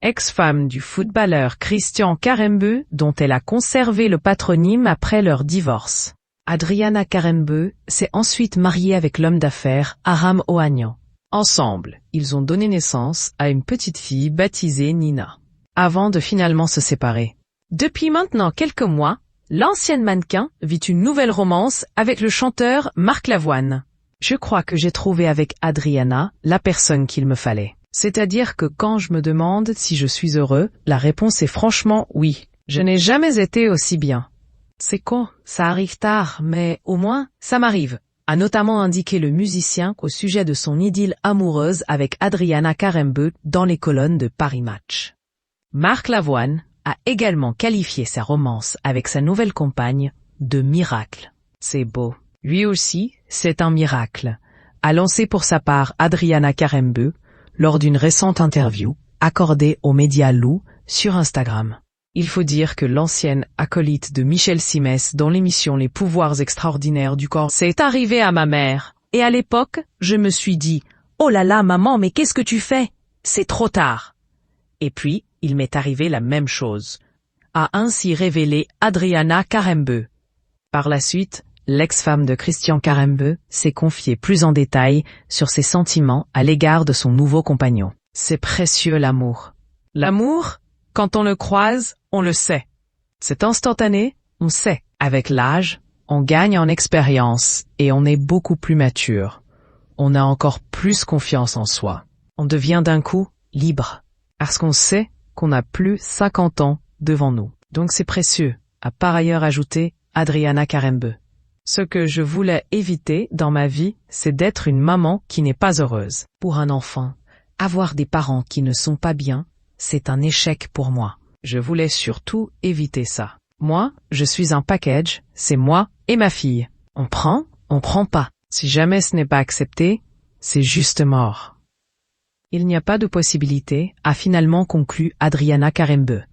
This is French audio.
ex-femme du footballeur Christian Karembeu, dont elle a conservé le patronyme après leur divorce. Adriana Karembeu s'est ensuite mariée avec l'homme d'affaires Aram Ohanian. Ensemble, ils ont donné naissance à une petite fille baptisée Nina, avant de finalement se séparer. Depuis maintenant quelques mois, l'ancienne mannequin vit une nouvelle romance avec le chanteur Marc Lavoine. Je crois que j'ai trouvé avec Adriana la personne qu'il me fallait. C'est-à-dire que quand je me demande si je suis heureux, la réponse est franchement oui. Je n'ai jamais été aussi bien. C'est con, ça arrive tard, mais au moins, ça m'arrive, a notamment indiqué le musicien au sujet de son idylle amoureuse avec Adriana Karembeu dans les colonnes de Paris Match. Marc Lavoine a également qualifié sa romance avec sa nouvelle compagne de miracle. C'est beau. Lui aussi, c'est un miracle, a lancé pour sa part Adriana Karembeu lors d'une récente interview accordée aux médias Lou sur Instagram. Il faut dire que l'ancienne acolyte de Michel Simès dans l'émission Les pouvoirs extraordinaires du corps c'est arrivé à ma mère. Et à l'époque, je me suis dit « Oh là là maman, mais qu'est-ce que tu fais? C'est trop tard !» Et puis, il m'est arrivé la même chose, a ainsi révélé Adriana Karembeu. Par la suite, l'ex-femme de Christian Karembeu s'est confiée plus en détail sur ses sentiments à l'égard de son nouveau compagnon. C'est précieux l'amour. L'amour, quand on le croise, on le sait. C'est instantané, on sait. Avec l'âge, on gagne en expérience et on est beaucoup plus mature. On a encore plus confiance en soi. On devient d'un coup libre. Parce qu'on sait qu'on n'a plus 50 ans devant nous. Donc c'est précieux, a par ailleurs ajouté Adriana Karembeu. Ce que je voulais éviter dans ma vie, c'est d'être une maman qui n'est pas heureuse. Pour un enfant, avoir des parents qui ne sont pas bien, c'est un échec pour moi. Je voulais surtout éviter ça. Moi, je suis un package, c'est moi et ma fille. On prend pas. Si jamais ce n'est pas accepté, c'est juste mort. Il n'y a pas de possibilité, a finalement conclu Adriana Karembeu.